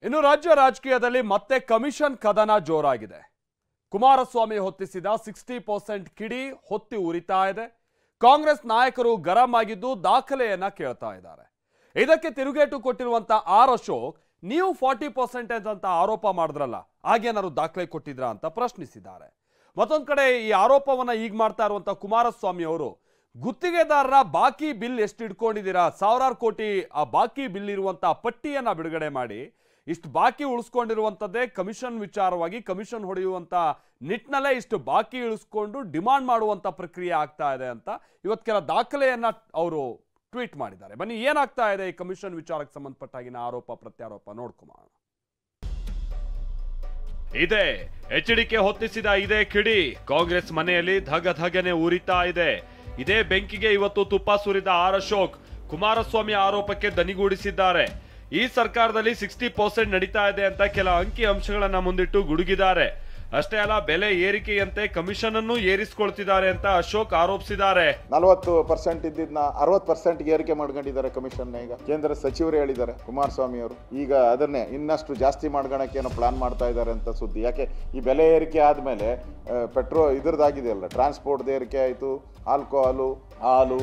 ಇನ್ನು ರಾಜ್ಯ ರಾಜಕೀಯದಲ್ಲಿ ಮತ್ತೆ ಕಮಿಷನ್ ಕದನ ಜೋರಾಗಿದೆ. ಕುಮಾರಸ್ವಾಮಿ ಹೊತ್ತಿಸಿದ 60% ಕಿಡಿ ಹೊತ್ತಿ ಉರಿತಾ ಇದೆ. ಕಾಂಗ್ರೆಸ್ ನಾಯಕರು ಗರಂ ಆಗಿದ್ದು ದಾಖಲೆಯನ್ನ ಕೇಳ್ತಾ ಇದ್ದಾರೆ. ಇದಕ್ಕೆ ತಿರುಗೇಟು ಕೊಟ್ಟಿರುವಂತ ಆರ್ ಅಶೋಕ್, ನೀವು 40% ಅಂತ ಆರೋಪ ಮಾಡಿದ್ರಲ್ಲ, ಹಾಗೇನಾದ್ರು ದಾಖಲೆ ಕೊಟ್ಟಿದ್ರಾ ಅಂತ ಪ್ರಶ್ನಿಸಿದ್ದಾರೆ. ಮತ್ತೊಂದ್ ಕಡೆ ಈ ಆರೋಪವನ್ನ ಈಗ ಮಾಡ್ತಾ ಇರುವಂತ ಕುಮಾರಸ್ವಾಮಿ ಅವರು, ಗುತ್ತಿಗೆದಾರರ ಬಾಕಿ ಬಿಲ್ ಎಷ್ಟು ಇಟ್ಕೊಂಡಿದ್ದೀರಾ, ಸಾವಿರಾರು ಕೋಟಿ ಆ ಬಾಕಿ ಬಿಲ್ ಇರುವಂತ ಪಟ್ಟಿಯನ್ನ ಬಿಡುಗಡೆ ಮಾಡಿ, ಇಷ್ಟು ಬಾಕಿ ಉಳಿಸ್ಕೊಂಡಿರುವಂತದ್ದೇ ಕಮಿಷನ್ ವಿಚಾರವಾಗಿ ಕಮಿಷನ್ ಹೊಡೆಯುವಂತ ನಿಟ್ಟಿನಲ್ಲೇ ಇಷ್ಟು ಬಾಕಿ ಇಳಿಸ್ಕೊಂಡು ಡಿಮಾಂಡ್ ಮಾಡುವಂತ ಪ್ರಕ್ರಿಯೆ ಆಗ್ತಾ ಇದೆ ಅಂತ ಇವತ್ತು ಕೆಲ ದಾಖಲೆಯನ್ನ ಅವರು ಟ್ವೀಟ್ ಮಾಡಿದ್ದಾರೆ. ಬನ್ನಿ ಏನಾಗ್ತಾ ಇದೆ ಈ ಕಮಿಷನ್ ವಿಚಾರಕ್ಕೆ ಸಂಬಂಧಪಟ್ಟಾಗಿನ ಆರೋಪ ಪ್ರತ್ಯಾರೋಪ ನೋಡ್ಕೊಂಬ. ಇದೇ ಎಚ್ಡಿಕೆ ಹೊತ್ತಿಸಿದ ಇದೇ ಕಿಡಿ ಕಾಂಗ್ರೆಸ್ ಮನೆಯಲ್ಲಿ ಧಗಧಗನೆ ಉರಿತಾ ಇದೆ. ಇದೇ ಬೆಂಕಿಗೆ ಇವತ್ತು ತುಪ್ಪ ಸುರಿದ ಆರ್ ಅಶೋಕ್ ಕುಮಾರಸ್ವಾಮಿ ಆರೋಪಕ್ಕೆ ದನಿಗೂಡಿಸಿದ್ದಾರೆ. ಈ ಸರ್ಕಾರದಲ್ಲಿ 60% ನಡೀತಾ ಇದೆ ಅಂತ ಕೆಲ ಅಂಕಿ ಅಂಶಗಳನ್ನ ಮುಂದಿಟ್ಟು ಗುಡುಗಿದ್ದಾರೆ. ಅಷ್ಟೇ ಅಲ್ಲ, ಬೆಲೆ ಏರಿಕೆಯಂತೆ ಕಮಿಷನ್ ಅನ್ನು ಏರಿಸಿಕೊಳ್ತಿದ್ದಾರೆ ಅಂತ ಅಶೋಕ್ ಆರೋಪಿಸಿದ್ದಾರೆ. 40% ಇದ್ದಿದ್ನ 60% ಏರಿಕೆ ಮಾಡ್ಕೊಂಡಿದ್ದಾರೆ ಕಮಿಷನ್. ಈಗ ಕೇಂದ್ರ ಸಚಿವರು ಹೇಳಿದ್ದಾರೆ ಕುಮಾರಸ್ವಾಮಿ ಅವರು, ಈಗ ಅದನ್ನೇ ಇನ್ನಷ್ಟು ಜಾಸ್ತಿ ಮಾಡ್ಕೊಳಕ್ಕೆ ಏನೋ ಪ್ಲಾನ್ ಮಾಡ್ತಾ ಇದ್ದಾರೆ ಅಂತ ಸುದ್ದಿ. ಯಾಕೆ ಈ ಬೆಲೆ ಏರಿಕೆ ಆದ್ಮೇಲೆ ಇದ್ರದ್ದಾಗಿದೆಯಲ್ಲ, ಟ್ರಾನ್ಸ್ಪೋರ್ಟ್ ಏರಿಕೆ ಆಯ್ತು, ಆಲ್ಕೋಹಾಲು, ಹಾಲು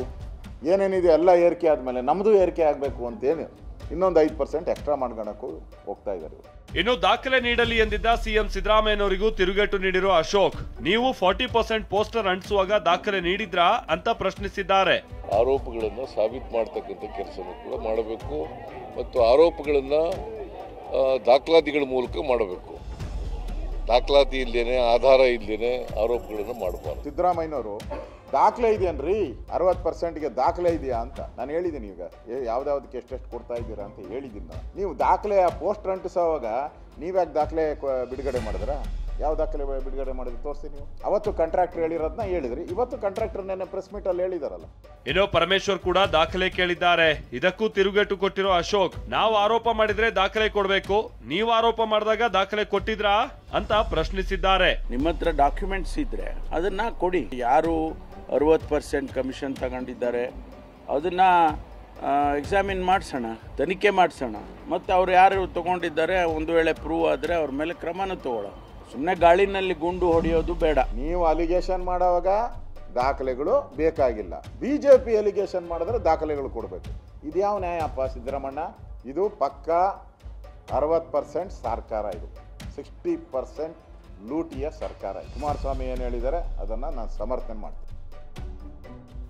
ಏನೇನಿದೆ ಎಲ್ಲ ಏರಿಕೆ ಆದ್ಮೇಲೆ ನಮ್ದು ಏರಿಕೆ ಆಗ್ಬೇಕು ಅಂತೇನು ಇನ್ನೊಂದು 5% ಎಕ್ಸ್ಟ್ರಾ ಮಾಡ್ಕೊಳಕ್ಕೂ ಹೋಗ್ತಾ ಇದ್ದಾರೆ. ಇನ್ನು ದಾಖಲೆ ನೀಡಲಿ ಎಂದಿದ್ದ ಸಿಎಂ ಸಿದ್ದರಾಮಯ್ಯನವರಿಗೂ ತಿರುಗೇಟು ನೀಡಿರುವ ಅಶೋಕ್, ನೀವು 40% ಪೋಸ್ಟರ್ ಅಂಟಿಸುವಾಗ ದಾಖಲೆ ನೀಡಿದ್ರಾ ಅಂತ ಪ್ರಶ್ನಿಸಿದ್ದಾರೆ. ಆರೋಪಗಳನ್ನು ಸಾಬೀತು ಮಾಡ್ತಕ್ಕಂಥ ಕೆಲಸವನ್ನು ಕೂಡ ಮಾಡಬೇಕು ಮತ್ತು ಆರೋಪಗಳನ್ನು ದಾಖಲಾತಿಗಳ ಮೂಲಕ ಮಾಡಬೇಕು. ದಾಖಲಾತಿ ಇಲ್ದೇನೆ, ಆಧಾರ ಇಲ್ದೇನೆ ಆರೋಪಗಳನ್ನು ಮಾಡಬಾರ್ದು. ಸಿದ್ದರಾಮಯ್ಯನವರು ದಾಖಲೆ ಇದೆಯನ್ರಿ, 60%ಗೆ ದಾಖಲೆ ಇದೆಯಾ ಅಂತ ನಾನು ಹೇಳಿದ್ದೀನಿ. ಈಗ ಯಾವ್ದಾವ್ದಕ್ಕೆ ಎಷ್ಟೆಷ್ಟು ಕೊಡ್ತಾ ಇದ್ದೀರಾ ಅಂತ ಹೇಳಿದ್ದೀನಿ ನಾನು. ನೀವು ದಾಖಲೆ ಪೋಸ್ಟರ್ ಅಂಟಿಸೋವಾಗ ನೀವ್ಯಾಕೆ ದಾಖಲೆ ಬಿಡುಗಡೆ ಮಾಡಿದ್ರ? ಯಾವ ದಾಖಲೆ ಬಿಡುಗಡೆ ಮಾಡಿದ್ರು ತೋರಿಸಿ ನೀವು. ಅವತ್ತು ಕಾಂಟ್ರಾಕ್ಟರ್ ಹೇಳಿರೋದನ್ನ ಹೇಳಿದ್ರಿ, ಇವತ್ತು ಕಾಂಟ್ರಾಕ್ಟರ್ ನೆನ್ನೆ ಪ್ರೆಸ್ ಮೀಟ್ ಅಲ್ಲಿ ಹೇಳಿದಾರಲ್ಲ. ಇನ್ನು ಪರಮೇಶ್ವರ್ ಕೂಡ ದಾಖಲೆ ಕೇಳಿದ್ದಾರೆ. ಇದಕ್ಕೂ ತಿರುಗೇಟು ಕೊಟ್ಟಿರೋ ಅಶೋಕ್, ನಾವು ಆರೋಪ ಮಾಡಿದ್ರೆ ದಾಖಲೆ ಕೊಡಬೇಕು, ನೀವು ಆರೋಪ ಮಾಡಿದಾಗ ದಾಖಲೆ ಕೊಟ್ಟಿದ್ರಾ ಅಂತ ಪ್ರಶ್ನಿಸಿದ್ದಾರೆ. ನಿಮ್ಮ ಹತ್ರ ಡಾಕ್ಯುಮೆಂಟ್ಸ್ ಇದ್ರೆ ಅದನ್ನ ಕೊಡಿ. ಯಾರು 60% ಕಮಿಷನ್ ತಗೊಂಡಿದ್ದಾರೆ ಅದನ್ನ ಎಕ್ಸಾಮಿನ್ ಮಾಡಿಸೋಣ, ತನಿಖೆ ಮಾಡಿಸೋಣ. ಮತ್ತು ಅವ್ರು ಯಾರು ತಗೊಂಡಿದ್ದಾರೆ ಒಂದು ವೇಳೆ ಪ್ರೂವ್ ಆದರೆ ಅವ್ರ ಮೇಲೆ ಕ್ರಮನೂ ತಗೊಳ್ಳೋಣ. ಸುಮ್ಮನೆ ಗಾಳಿನಲ್ಲಿ ಗುಂಡು ಹೊಡೆಯೋದು ಬೇಡ. ನೀವು ಅಲಿಗೇಷನ್ ಮಾಡುವಾಗ ದಾಖಲೆಗಳು ಬೇಕಾಗಿಲ್ಲ, ಬಿಜೆಪಿ ಅಲಿಗೇಷನ್ ಮಾಡಿದ್ರೆ ದಾಖಲೆಗಳು ಕೊಡಬೇಕು. ಇದ್ಯಾವ ನ್ಯಾಯಪ್ಪ ಸಿದ್ದರಾಮಣ್ಣ? ಇದು ಪಕ್ಕಾ 60% ಸರ್ಕಾರ, ಇದು 60% ಲೂಟಿಯ ಸರ್ಕಾರ. ಕುಮಾರಸ್ವಾಮಿ ಏನು ಹೇಳಿದ್ದಾರೆ ಅದನ್ನ ನಾನು ಸಮರ್ಥನೆ ಮಾಡ್ತೀನಿ.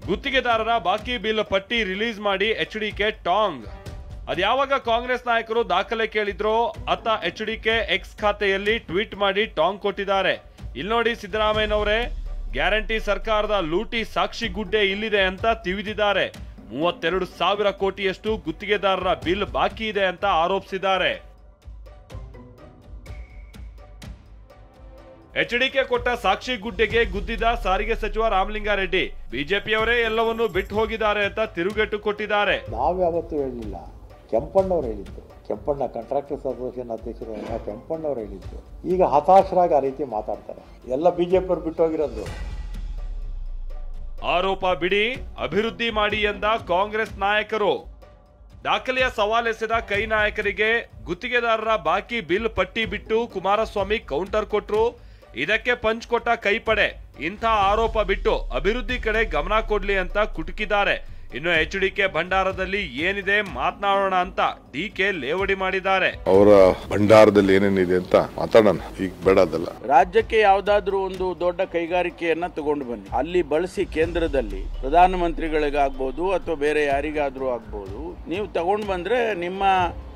ಗುತ್ತಿಗೆದಾರರ ಬಾಕಿ ಬಿಲ್ ಪಟ್ಟಿ ರಿಲೀಸ್ ಮಾಡಿ ಎಚ್ಡಿಕೆ ಟಾಂಗ್. ಅದ್ಯಾವಾಗ ಕಾಂಗ್ರೆಸ್ ನಾಯಕರು ದಾಖಲೆ ಕೇಳಿದ್ರೋ ಅತ್ತ ಎಚ್ಡಿಕೆ ಎಕ್ಸ್ ಖಾತೆಯಲ್ಲಿ ಟ್ವೀಟ್ ಮಾಡಿ ಟಾಂಗ್ ಕೊಟ್ಟಿದ್ದಾರೆ. ಇಲ್ಲಿ ನೋಡಿ ಸಿದ್ದರಾಮಯ್ಯನವರೇ, ಗ್ಯಾರಂಟಿ ಸರ್ಕಾರದ ಲೂಟಿ ಸಾಕ್ಷಿ ಗುಡ್ಡೆ ಇಲ್ಲಿದೆ ಅಂತ ತಿವಿದಿದ್ದಾರೆ. 32,000 ಕೋಟಿಯಷ್ಟು ಗುತ್ತಿಗೆದಾರರ ಬಿಲ್ ಬಾಕಿ ಇದೆ ಅಂತ ಆರೋಪಿಸಿದ್ದಾರೆ. ಎಚ್ಡಿಕೆ ಕೊಟ್ಟ ಸಾಕ್ಷಿ ಗುಡ್ಡೆಗೆ ಗುದ್ದಿದ ಸಾರಿಗೆ ಸಚಿವ ರಾಮಲಿಂಗಾರೆಡ್ಡಿ, ಬಿಜೆಪಿಯವರೇ ಎಲ್ಲವನ್ನೂ ಬಿಟ್ಟು ಹೋಗಿದ್ದಾರೆ ಅಂತ ತಿರುಗೇಟು ಕೊಟ್ಟಿದ್ದಾರೆ. ನಾವ್ಯಾವತ್ತೂ ಹೇಳಿಲ್ಲ, ಕೆಂಪಣ್ಣವ್ರು ಹೇಳಿದ್ದು. ಕೆಂಪಣ್ಣ ಕಾಂಟ್ರಾಕ್ಟರ್ಸ್ ಅಸೋಸಿಯೇಷನ್ ಅಧ್ಯಕ್ಷರು ಕೆಂಪಣ್ಣವ್ರು ಹೇಳಿದ್ದು. ಈಗ ಹತಾಶರಾಗಿ ಆ ರೀತಿ ಮಾತಾಡ್ತಾರೆ. ಎಲ್ಲ ಬಿಜೆಪಿಯವ್ರು ಬಿಟ್ಟು ಹೋಗಿರೋದು. ಆರೋಪ ಬಿಡಿ, ಅಭಿವೃದ್ಧಿ ಮಾಡಿ ಎಂದ ಕಾಂಗ್ರೆಸ್ ನಾಯಕರು. ದಾಖಲೆಯ ಸವಾಲೆಸೆದ ಕೈ ನಾಯಕರಿಗೆ ಗುತ್ತಿಗೆದಾರರ ಬಾಕಿ ಬಿಲ್ ಪಟ್ಟಿ ಬಿಟ್ಟು ಕುಮಾರಸ್ವಾಮಿ ಕೌಂಟರ್ ಕೊಟ್ರು. ಇದಕ್ಕೆ ಪಂಚ್ ಕೊಟ್ಟ ಕೈಪಡೆ ಇಂಥ ಆರೋಪ ಬಿಟ್ಟು ಅಭಿವೃದ್ಧಿ ಕಡೆ ಗಮನ ಕೊಡ್ಲಿ ಅಂತ ಕುಟುಕಿದ್ದಾರೆ. ಇನ್ನು ಎಚ್ಡಿಕೆ ಭಂಡಾರದಲ್ಲಿ ಏನಿದೆ ಮಾತನಾಡೋಣ ಅಂತ ಡಿಕೆ ಲೇವಡಿ ಮಾಡಿದ್ದಾರೆ. ಅವರ ಭಂಡಾರದಲ್ಲಿ ಏನೇನಿದೆ ಅಂತ ಮಾತಾಡೋಣ, ಈಗ ಬೇಡ ಅದಲ್ಲ. ರಾಜ್ಯಕ್ಕೆ ಯಾವ್ದಾದ್ರು ಒಂದು ದೊಡ್ಡ ಕೈಗಾರಿಕೆಯನ್ನ ತಗೊಂಡು ಬನ್ನಿ, ಅಲ್ಲಿ ಬಳಸಿ. ಕೇಂದ್ರದಲ್ಲಿ ಪ್ರಧಾನಮಂತ್ರಿಗಳಿಗಾಗ್ಬೋದು ಅಥವಾ ಬೇರೆ ಯಾರಿಗಾದ್ರೂ ಆಗ್ಬೋದು, ನೀವು ತಗೊಂಡು ಬಂದ್ರೆ ನಿಮ್ಮ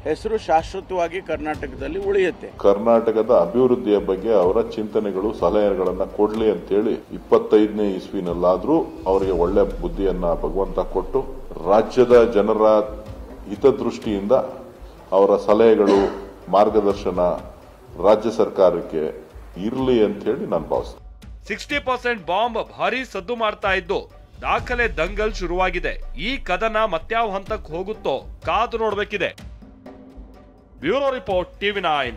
ಹೆಸರು ಶಾಶ್ವತವಾಗಿ ಕರ್ನಾಟಕದಲ್ಲಿ ಉಳಿಯುತ್ತೆ. ಕರ್ನಾಟಕದ ಅಭಿವೃದ್ಧಿಯ ಬಗ್ಗೆ ಅವರ ಚಿಂತನೆಗಳು, ಸಲಹೆಗಳನ್ನ ಕೊಡ್ಲಿ ಅಂತೇಳಿ 25ನೇ ಇಸ್ವಿನಲ್ಲಾದ್ರೂ ಅವರಿಗೆ ಒಳ್ಳೆ ಬುದ್ಧಿಯನ್ನ ಭಗವಂತ ಕೊಟ್ಟು ರಾಜ್ಯದ ಜನರ ಹಿತದೃಷ್ಟಿಯಿಂದ ಅವರ ಸಲಹೆಗಳು, ಮಾರ್ಗದರ್ಶನ ರಾಜ್ಯ ಸರ್ಕಾರಕ್ಕೆ ಇರಲಿ ಅಂತ ಹೇಳಿ ನಾನು ಭಾವಿಸ್ತೇನೆ. 60% ಬಾಂಬ್ ಭಾರಿ ಸದ್ದು ಮಾಡ್ತಾ ಇದ್ದು ದಾಖಲೆ ದಂಗಲ್ ಶುರುವಾಗಿದೆ. ಈ ಕದನ ಮತ್ಯಾವ ಹಂತಕ್ಕೆ ಹೋಗುತ್ತೋ ಕಾದು ನೋಡ್ಬೇಕಿದೆ. Bureau report, TV9.